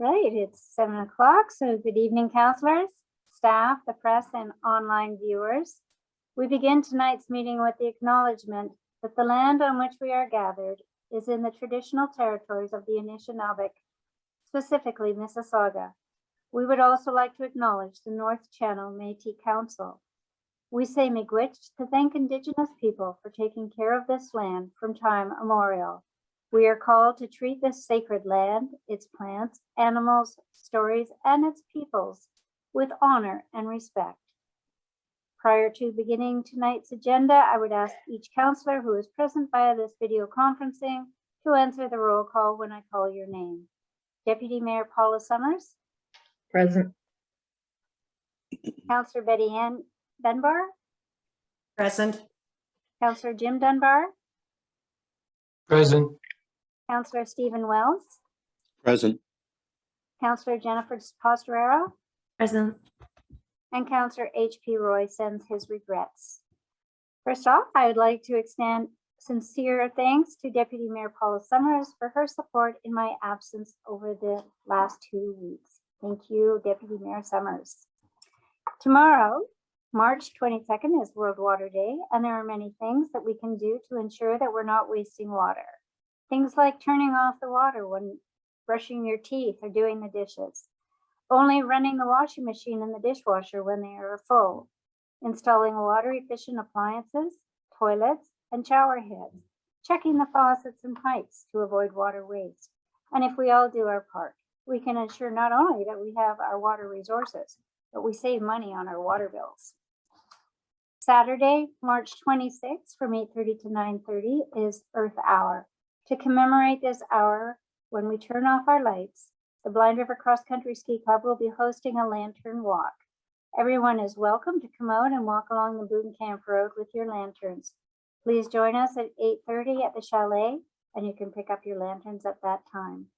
Right, it's 7 o'clock, so good evening, counselors, staff, the press, and online viewers. We begin tonight's meeting with the acknowledgement that the land on which we are gathered is in the traditional territories of the Anishinaabe, specifically Mississauga. We would also like to acknowledge the North Channel Métis Council. We say miigwech to thank Indigenous people for taking care of this land from time immemorial. We are called to treat this sacred land, its plants, animals, stories, and its peoples with honor and respect. Prior to beginning tonight's agenda, I would ask each counselor who is present via this video conferencing to answer the roll call when I call your name. Deputy Mayor Paula Summers. Present. Counselor Betty Ann Dunbar. Present. Counselor Jim Dunbar. Present. Counselor Stephen Wells. Present. Counselor Jennifer Pastorero. Present. And Counselor H.P. Roy sends his regrets. First off, I would like to extend sincere thanks to Deputy Mayor Paula Summers for her support in my absence over the last 2 weeks. Thank you, Deputy Mayor Summers. Tomorrow, March 22nd is World Water Day, and there are many things that we can do to ensure that we're not wasting water. Things like turning off the water when brushing your teeth or doing the dishes, only running the washing machine and the dishwasher when they are full, installing water-efficient appliances, toilets, and shower heads, checking the faucets and pipes to avoid water waste. And if we all do our part, we can ensure not only that we have our water resources, but we save money on our water bills. Saturday, March 26th from 8:30 to 9:30 is Earth Hour. To commemorate this hour, when we turn off our lights, the Blind River Cross Country Ski Club will be hosting a lantern walk. Everyone is welcome to come out and walk along the Boone Camp Road with your lanterns. Please join us at 8:30 at the chalet, and you can pick up your lanterns at that time.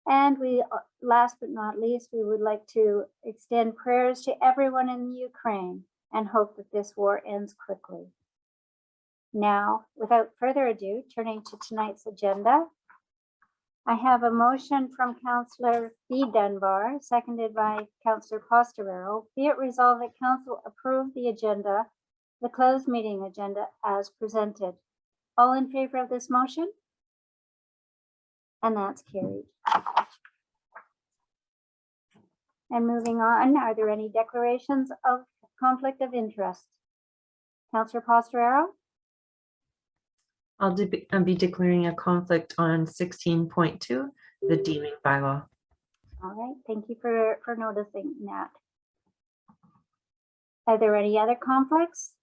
And we, last but not least, we would like to extend prayers to everyone in the Ukraine and hope that this war ends quickly. Now, without further ado, turning to tonight's agenda, I have a motion from Councillor B. Dunbar, seconded by Councillor Pastorero. Be it resolved that Council approve the agenda, the closed meeting agenda as presented. All in favor of this motion? And that's carried. And moving on, are there any declarations of conflict of interest? Councillor Pastorero? I'll be declaring a conflict on 16.2, the deeming bylaw. All right, thank you for noticing that. Are there any other conflicts?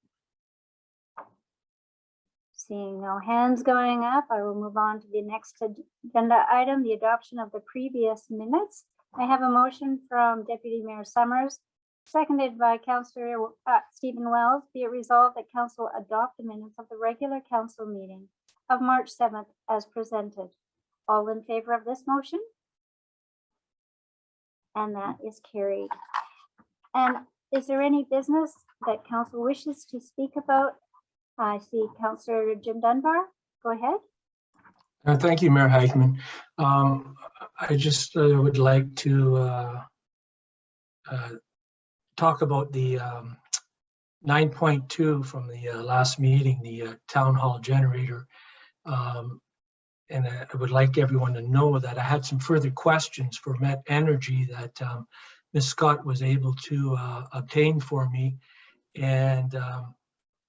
Seeing no hands going up, I will move on to the next agenda item, the adoption of the previous minutes. I have a motion from Deputy Mayor Summers, seconded by Councillor Stephen Wells. Be it resolved that Council adopt the minutes of the regular Council meeting of March 7th as presented. All in favor of this motion? And that is carried. And is there any business that Council wishes to speak about? I see Councillor Jim Dunbar. Go ahead. Thank you, Mayor Heichman. I just would like to talk about the 9.2 from the last meeting, the town hall generator. And I would like everyone to know that I had some further questions for Met Energy that Ms. Scott was able to obtain for me. And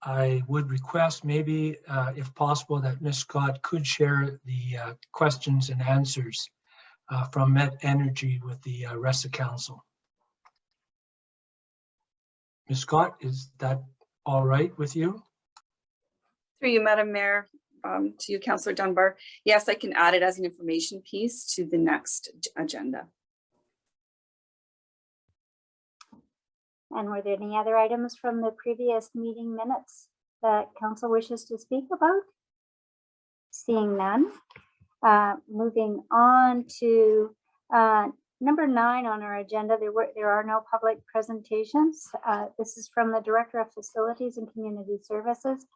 I would request maybe, if possible, that Ms. Scott could share the questions and answers from Met Energy with the rest of council. Ms. Scott, is that all right with you? Through you, Madam Mayor, to you, Councillor Dunbar. Yes, I can add it as an information piece to the next agenda. And were there any other items from the previous meeting minutes that Council wishes to speak about? Seeing none. Moving on to number 9 on our agenda, there are no public presentations. This is from the Director of Facilities and Community Services.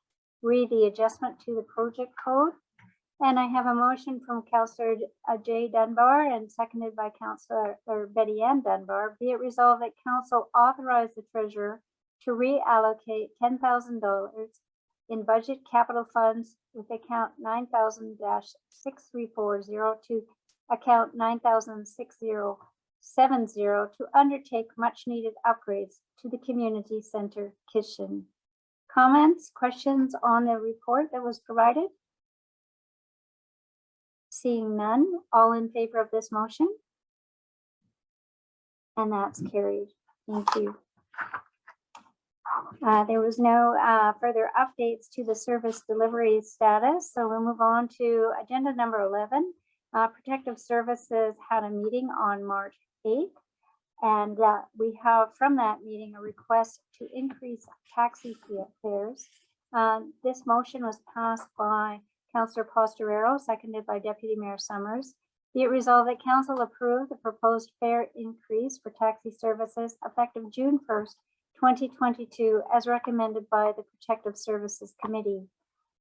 Read the adjustment to the project code. And I have a motion from Councillor Jay Dunbar and seconded by Councillor Betty Ann Dunbar. Be it resolved that council authorize the treasurer to reallocate $10,000 in budget capital funds with account 9000-63402 to account 9000-6070 to undertake much needed upgrades to the community center kitchen. Comments, questions on the report that was provided? Seeing none, all in favor of this motion? And that's carried. Thank you. There was no further updates to the service delivery status, so we'll move on to agenda number 11. Protective Services had a meeting on March 8th, and we have from that meeting a request to increase taxi fares. This motion was passed by Councillor Pastorero, seconded by Deputy Mayor Summers. Be it resolved that council approve the proposed fare increase for taxi services effective June 1st, 2022, as recommended by the Protective Services Committee.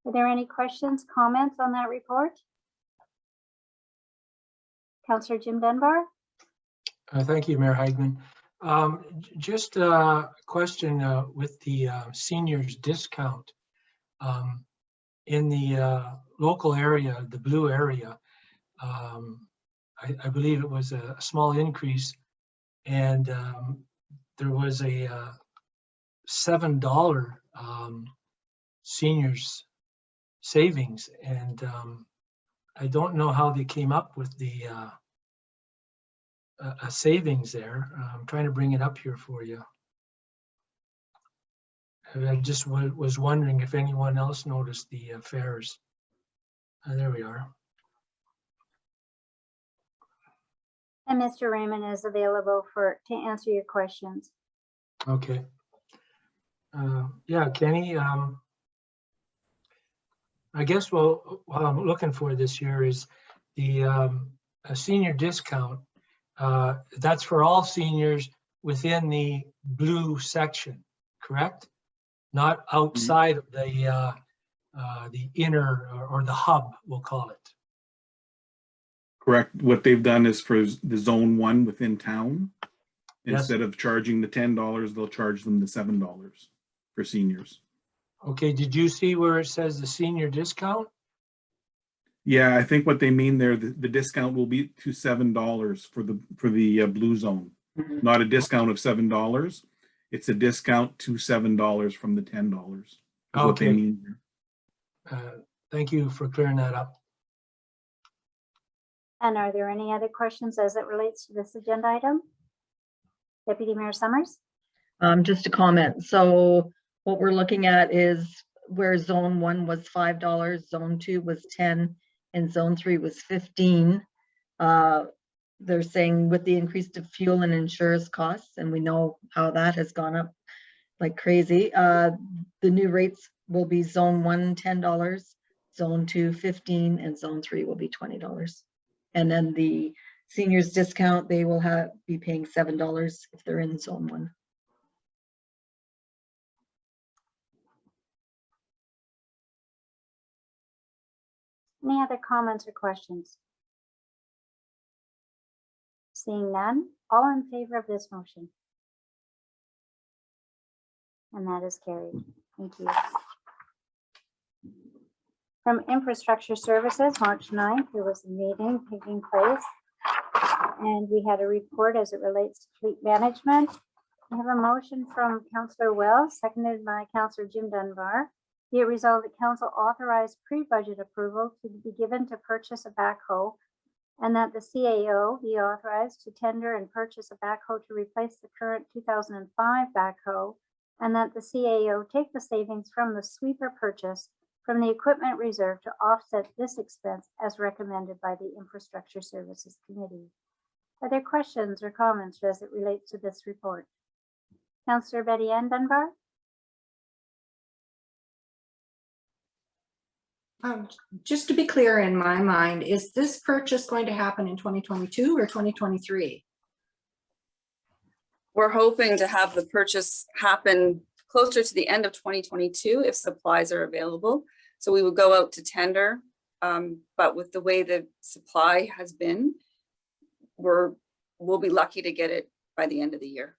Are there any questions, comments on that report? Councillor Jim Dunbar. Thank you, Mayor Heigman. Just a question with the seniors discount. In the local area, the blue area, I believe it was a small increase, and there was a $7 seniors savings, and I don't know how they came up with the a savings there. I'm trying to bring it up here for you. I just was wondering if anyone else noticed the fares. There we are. And Mr. Raymond is available to answer your questions. Okay. Yeah, Kenny, I guess what I'm looking for this year is the a senior discount. That's for all seniors within the blue section, correct? Not outside of the inner or the hub, we'll call it. Correct. What they've done is for the zone 1 within town, Yes. instead of charging the $10, they'll charge them the $7 for seniors. Okay, did you see where it says the senior discount? Yeah, I think what they mean there, the discount will be to $7 for the blue zone, not a discount of $7. It's a discount to $7 from the $10. Is what they Okay. mean. Thank you for clearing that up. And are there any other questions as it relates to this agenda item? Deputy Mayor Summers? Just a comment. So what we're looking at is where zone 1 was $5, zone 2 was 10, and zone 3 was 15. They're saying with the increase to fuel and insurance costs, and we know how that has gone up like crazy. The new rates will be zone 1, $10, zone 2, 15, and zone 3 will be $20. And then the seniors discount, they will be paying $7 if they're in zone 1. Any other comments or questions? Seeing none, all in favor of this motion? And that is carried. Thank you. From Infrastructure Services, March 9th, there was a meeting taking place, and we had a report as it relates to fleet management. I have a motion from Councillor Wells, seconded by Councillor Jim Dunbar. Be it resolved that council authorized pre-budget approval to be given to purchase a backhoe, and that the CAO be authorized to tender and purchase a backhoe to replace the current 2005 backhoe, and that the CAO take the savings from the sweeper purchase from the equipment reserve to offset this expense as recommended by the Infrastructure Services Committee. Are there questions or comments as it relates to this report? Councillor Betty Ann Dunbar? Just to be clear in my mind, is this purchase going to happen in 2022 or 2023? We're hoping to have the purchase happen closer to the end of 2022 if supplies are available. So we would go out to tender But with the way the supply has been, we'll be lucky to get it by the end of the year.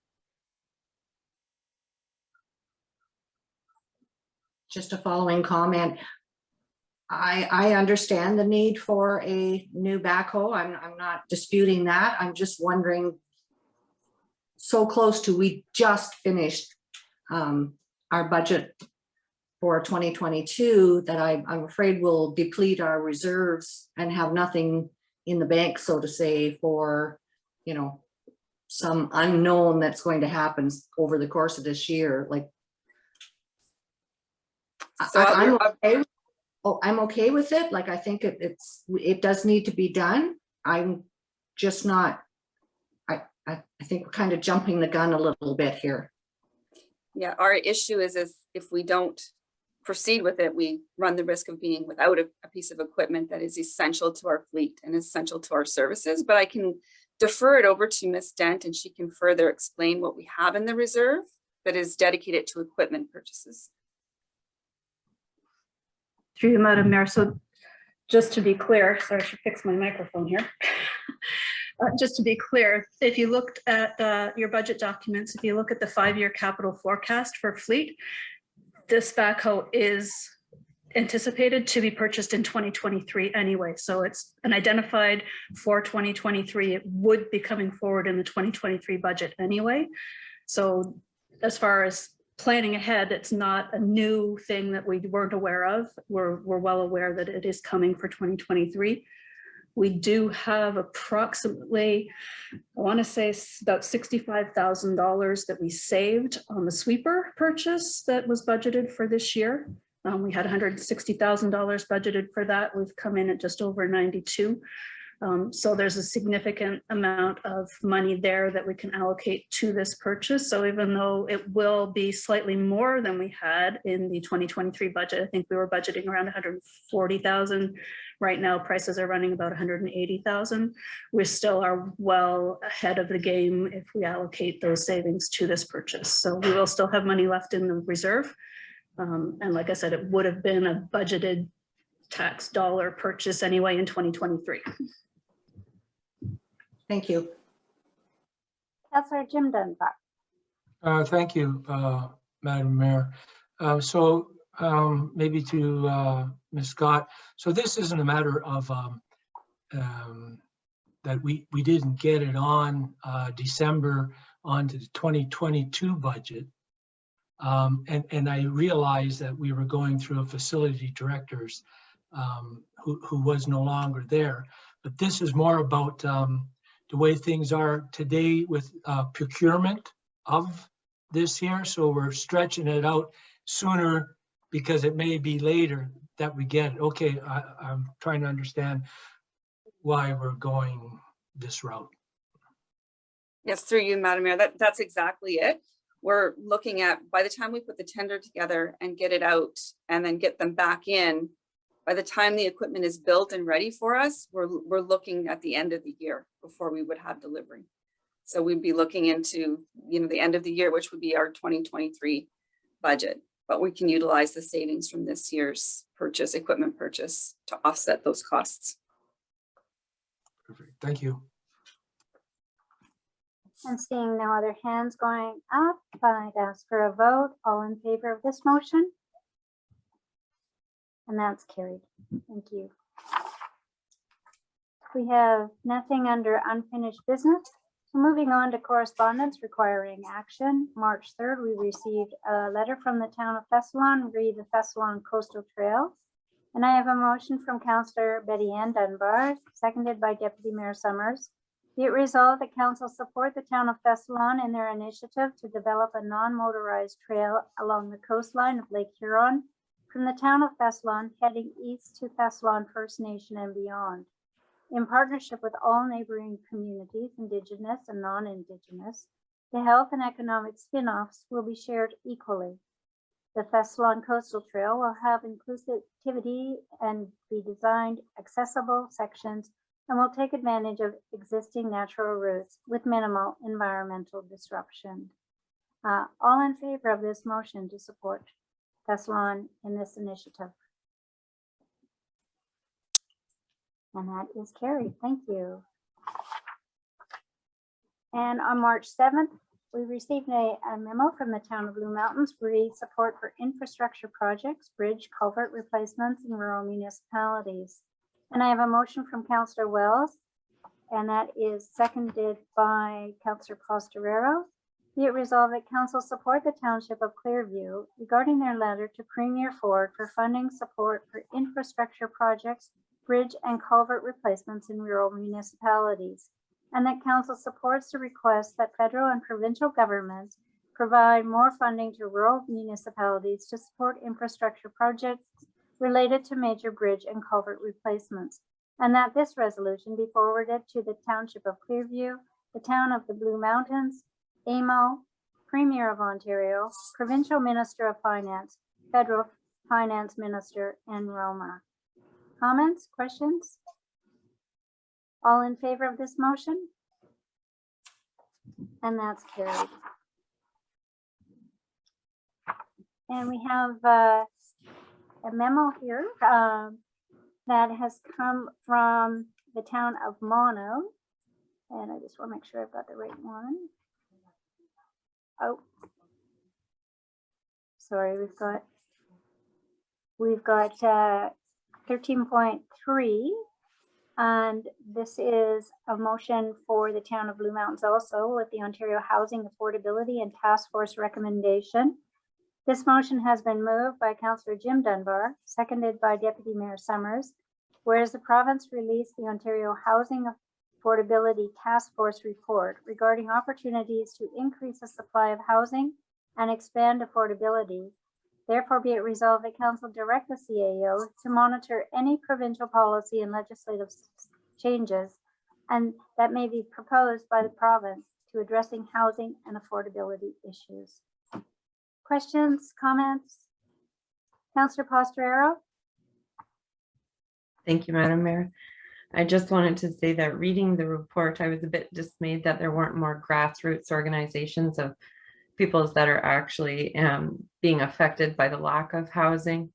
Just a following comment. I understand the need for a new backhoe. I'm not disputing that. I'm just wondering, so close to, we just finished our budget for 2022 that I'm afraid we'll deplete our reserves and have nothing in the bank, so to say, for, you know, some unknown that's going to happen over the course of this year. Like, So I'm okay. I'm okay with it. Like, I think it does need to be done. I'm just not, I think we're kind of jumping the gun a little bit here. yeah, our issue is if we don't proceed with it, we run the risk of being without a piece of equipment that is essential to our fleet and essential to our services. But I can defer it over to Ms. Dent, and she can further explain what we have in the reserve that is dedicated to equipment purchases. Through you, Madam Mayor. So just to be clear, sorry, I should fix my microphone here. Just to be clear, if you looked at your budget documents, if you look at the 5-year capital forecast for fleet, this backhoe is anticipated to be purchased in 2023 anyway. So it's an identified for 2023. It would be coming forward in the 2023 budget anyway. So as far as planning ahead, it's not a new thing that we weren't aware of. We're well aware that it is coming for 2023. We do have approximately, I want to say about $65,000 that we saved on the sweeper purchase that was budgeted for this year. We had $160,000 budgeted for that. We've come in at just over 92. So there's a significant amount of money there that we can allocate to this purchase. So even though it will be slightly more than we had in the 2023 budget, I think we were budgeting around 140,000. Right now, prices are running about 180,000. We still are well ahead of the game if we allocate those savings to this purchase. So we will still have money left in the reserve. And like I said, it would have been a budgeted tax dollar purchase anyway in 2023. Thank you. Councillor Jim Dunbar. Thank you, Madam Mayor. Maybe to Ms. Scott. So this isn't a matter of that we didn't get it on December onto the 2022 budget. And I realized that we were going through a facility directors who was no longer there. But this is more about the way things are today with procurement of this here. So we're stretching it out sooner because it may be later that we get it. Okay, I'm trying to understand why we're going this route. Yes, through you, Madam Mayor, that's exactly it. We're looking at, by the time we put the tender together and get it out and then get them back in, by the time the equipment is built and ready for us, we're looking at the end of the year before we would have delivery. So we'd be looking into, the end of the year, which would be our 2023 budget, but we can utilize the savings from this year's equipment purchase to offset those costs. Perfect. Thank you. And seeing no other hands going up, I'd ask for a vote. All in favor of this motion? And that's carried. Thank you. We have nothing under unfinished business. So moving on to correspondence requiring action. March 3rd, we received a letter from the town of Thessalon, re the Thessalon Coastal Trails. And I have a motion from Councillor Betty Ann Dunbar, seconded by Deputy Mayor Summers. Be it resolved that council support the town of Thessalon in their initiative to develop a non-motorized trail along the coastline of Lake Huron from the town of Thessalon heading east to Thessalon First Nation and beyond. In partnership with all neighboring communities, Indigenous and non-Indigenous, the health and economic spin-offs will be shared equally. The Thessalon Coastal Trail will have inclusivity and be designed accessible sections and will take advantage of existing natural routes with minimal environmental disruption. All in favor of this motion to support Thessalon in this initiative? And that is carried. Thank you. And on March 7th, we received a memo from the town of Blue Mountains re support for infrastructure projects, bridge culvert replacements in rural municipalities. And I have a motion from Councillor Wells, and that is seconded by Councillor Pastorero. Be it resolved that council support the township of Clearview regarding their letter to Premier Ford for funding support for infrastructure projects, bridge and culvert replacements in rural municipalities, and that council supports the request that federal and provincial governments provide more funding to rural municipalities to support infrastructure projects related to major bridge and culvert replacements, and that this resolution be forwarded to the township of Clearview, the town of the Blue Mountains, AMO, Premier of Ontario, Provincial Minister of Finance, Federal Finance Minister, and Roma. Comments, questions? All in favor of this motion? And that's carried. And we have a memo here that has come from the town of Mono. And I just want to make sure I've got the right one. Oh, sorry, we've got 13.3, and this is a motion for the town of Blue Mountains also with the Ontario Housing Affordability and Task Force recommendation. This motion has been moved by Councillor Jim Dunbar, seconded by Deputy Mayor Summers, whereas the province released the Ontario Housing Affordability Task Force report regarding opportunities to increase the supply of housing and expand affordability. Therefore, be it resolved that council direct the CAO to monitor any provincial policy and legislative changes and that may be proposed by the province to addressing housing and affordability issues. Questions, comments? Councillor Pastorero? Thank you, Madam Mayor. I just wanted to say that reading the report, I was a bit dismayed that there weren't more grassroots organizations of peoples that are actually being affected by the lack of housing.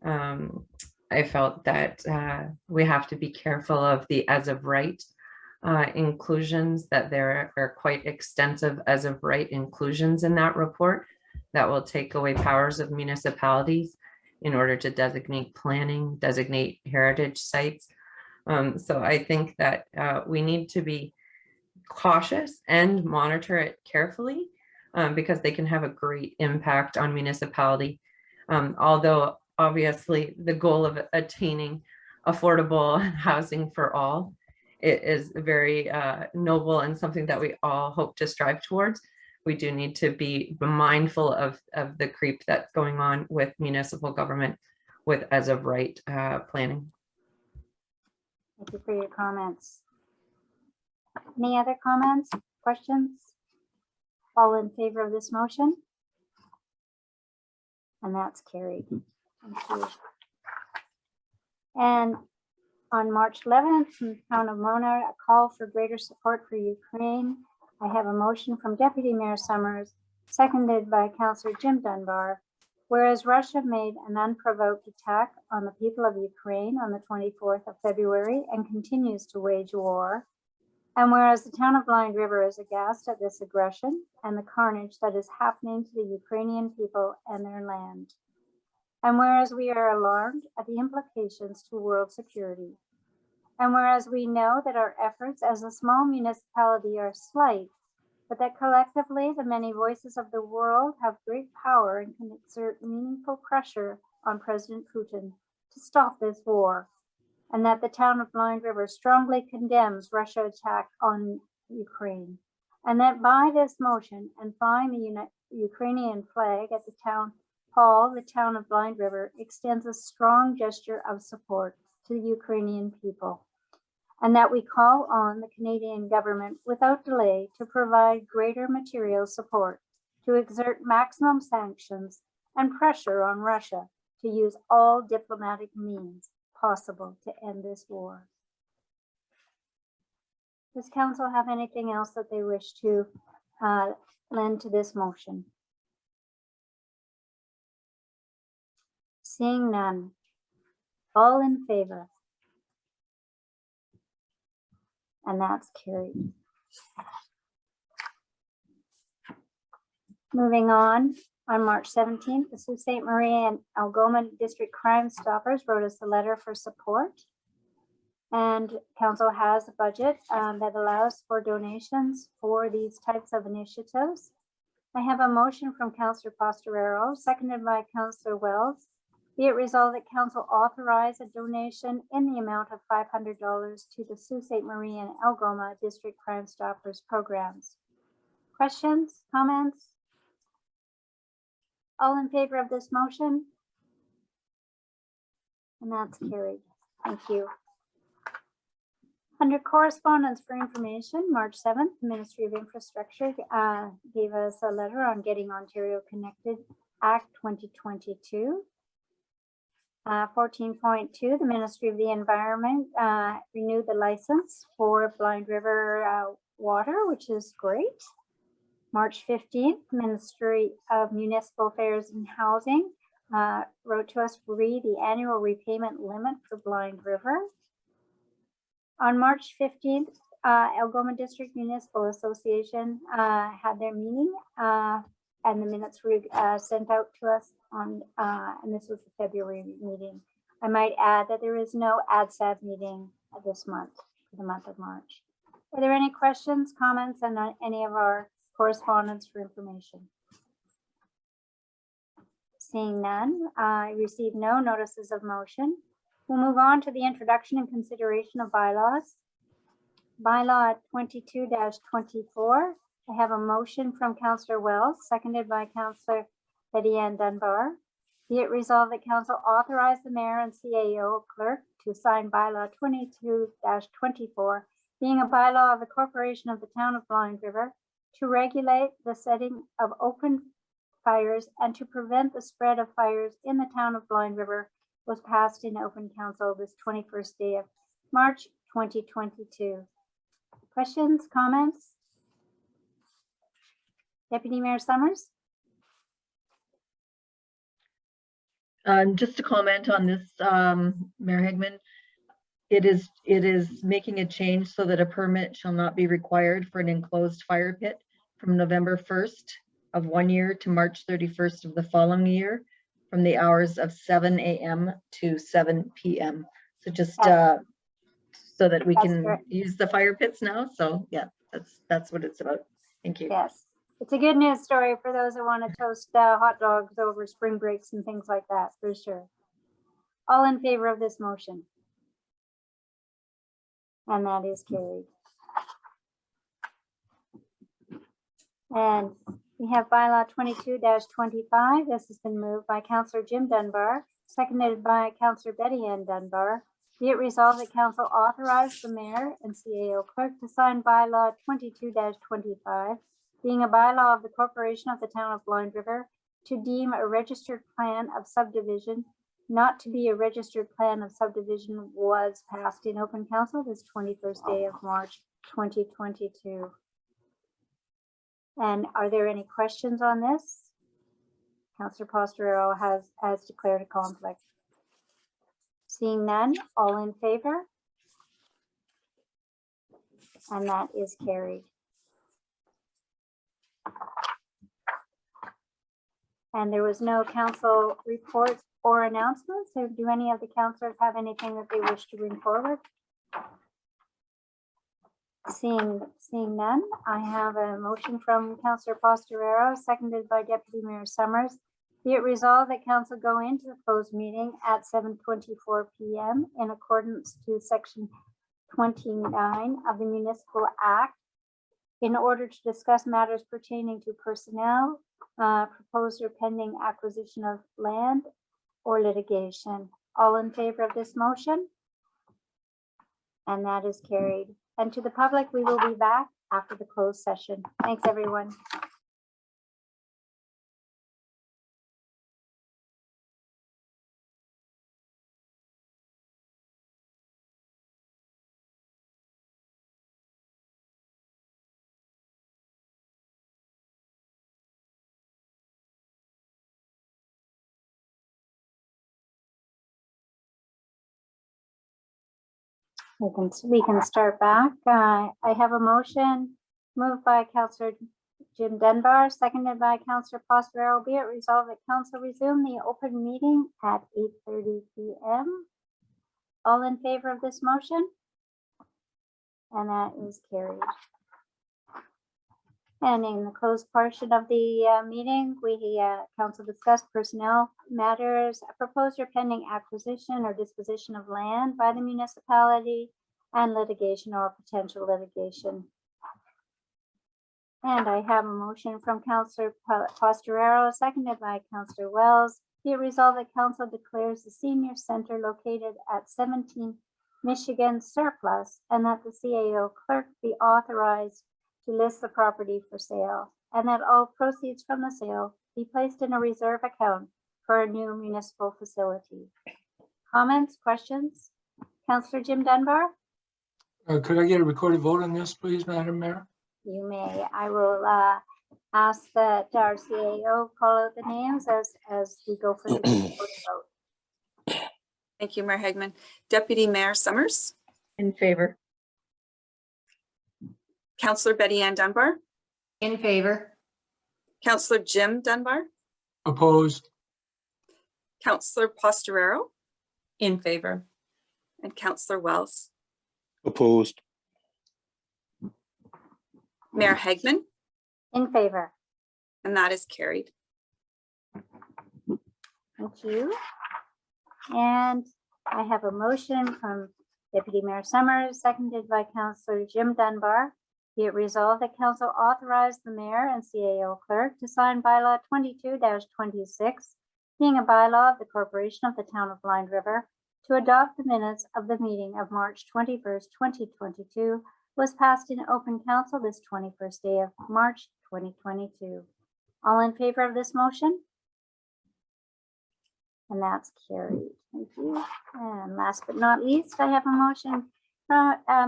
I felt that we have to be careful of the as of right inclusions, that there are quite extensive as of right inclusions in that report that will take away powers of municipalities in order to designate planning, designate heritage sites. So I think that we need to be cautious and monitor it carefully because they can have a great impact on municipality. Although obviously the goal of attaining affordable housing for all, it is very noble and something that we all hope to strive towards. We do need to be mindful of the creep that's going on with municipal government with as of right planning. Thank you for your comments. Any other comments, questions? All in favor of this motion? And that's carried. Thank you. And on March 11th, from the town of Mona, a call for greater support for Ukraine. I have a motion from Deputy Mayor Summers, seconded by Councillor Jim Dunbar. Whereas Russia made an unprovoked attack on the people of Ukraine on the 24th of February and continues to wage war. And whereas the town of Blind River is aghast at this aggression and the carnage that is happening to the Ukrainian people and their land. And whereas we are alarmed at the implications to world security. And whereas we know that our efforts as a small municipality are slight, but that collectively the many voices of the world have great power and can exert meaningful pressure on President Putin to stop this war, and that the town of Blind River strongly condemns Russia's attack on Ukraine, and that by this motion and flying the Ukrainian flag at the town hall, the town of Blind River extends a strong gesture of support to the Ukrainian people, and that we call on the Canadian government without delay to provide greater material support, to exert maximum sanctions and pressure on Russia to use all diplomatic means possible to end this war. Does council have anything else that they wish to lend to this motion? Seeing none, all in favor? and that's carried. Moving on March 17th, the Sault Ste. Marie and Algoma District Crime Stoppers wrote us a letter for support. And council has a budget that allows for donations for these types of initiatives. I have a motion from Councillor Pastorero, seconded by Councillor Wells. Be it resolved that council authorize a donation in the amount of $500 to the Sault Ste. Marie and Algoma District Crime Stoppers programs. Questions, comments? All in favor of this motion? And that's carried. Thank you. Under correspondence for information, March 7th, the Ministry of Infrastructure gave us a letter on Getting Ontario Connected Act 2022. 14.2, the Ministry of the Environment renewed the license for Blind River water, which is great. March 15th, Ministry of Municipal Affairs and Housing wrote to us to read the annual repayment limit for Blind River. On March 15th, Algoma District Municipal Association had their meeting and the minutes were sent out to us on, and this was the February meeting. I might add that there is no ADSAB meeting this month, for the month of March. Are there any questions, comments on any of our correspondence for information? Seeing none, I received no notices of motion. We'll move on to the introduction and consideration of bylaws. Bylaw 22-24. I have a motion from Councillor Wells, seconded by Councillor Betty Ann Dunbar. Be it resolved that council authorize the mayor and CAO clerk to sign bylaw 22-24, being a bylaw of the corporation of the town of Blind River to regulate the setting of open fires and to prevent the spread of fires in the town of Blind River, was passed in open council this 21st day of March 2022. Questions, comments? Deputy Mayor Summers? Just to comment on this, Mayor Hegman, it is making a change so that a permit shall not be required for an enclosed fire pit from November 1st of 1 year to March 31st of the following year, from the hours of 7 a.m. to 7 p.m. So just so that we That's can correct. use the fire pits now. So yeah, that's what it's about. Thank you. Yes. It's a good news story for those that want to toast hot dogs over spring breaks and things like that, for sure. All in favor of this motion? And that is carried. And we have bylaw 22-25. This has been moved by Councillor Jim Dunbar, seconded by Councillor Betty Ann Dunbar. Be it resolved that council authorize the mayor and CAO clerk to sign bylaw 22-25, being a bylaw of the corporation of the town of Blind River, to deem a registered plan of subdivision not to be a registered plan of subdivision, was passed in open council this 21st day of March 2022. And are there any questions on this? Councillor Pastorero has declared a conflict. Seeing none, all in favor? And that is carried. And there was no council reports or announcements. So do any of the councillors have anything that they wish to bring forward? Seeing none, I have a motion from Councillor Pastorero, seconded by Deputy Mayor Summers. Be it resolved that council go into the closed meeting at 7:24 p.m. in accordance to section 29 of the Municipal Act in order to discuss matters pertaining to personnel, proposed or pending acquisition of land or litigation. All in favor of this motion? And that is carried. And to the public, we will be back after the closed session. Thanks, everyone. We can start back. I have a motion moved by Counselor Jim Dunbar, seconded by Counselor Prospero. Be it resolved that council resume the open meeting at 8:30 p.m. All in favor of this motion? And that is carried. And in the closed portion of the meeting, council discussed personnel matters, a proposed or pending acquisition or disposition of land by the municipality, and litigation or potential litigation. And I have a motion from Councillor Posterero, seconded by Councillor Wells. Be it resolved that council declares the senior center located at 17 Michigan surplus, and that the CAO clerk be authorized to list the property for sale, and that all proceeds from the sale be placed in a reserve account for a new municipal facility. Comments, questions? Councillor Jim Dunbar? Could I get a recorded vote on this, please, Madam Mayor? You may. I will ask that our CAO call out the names as we go for the vote. Thank you, Mayor Hagman. Deputy Mayor Summers, In favor. Councillor Betty Ann Dunbar, In favor. Councillor Jim Dunbar, Opposed? Councillor Posterero, In favor. and Councillor Wells. Opposed. Mayor Hagman, In favor. and that is carried. Thank you. And I have a motion from Deputy Mayor Summers, seconded by Councillor Jim Dunbar. Be it resolved that council authorize the mayor and CAO clerk to sign bylaw 22-26, being a bylaw of the corporation of the town of Blind River, to adopt the minutes of the meeting of March 21st, 2022, was passed in open council this 21st day of March 2022. All in favor of this motion? And that's carried. Thank you. And last but not least, I have a motion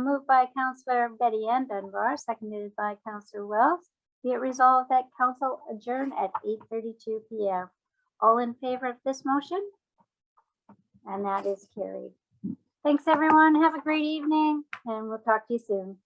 moved by Councillor Betty Ann Dunbar, seconded by Councillor Wells. Be it resolved that council adjourn at 8:32 p.m. All in favor of this motion? And that is carried. Thanks, everyone. Have a great evening, and we'll talk to you soon.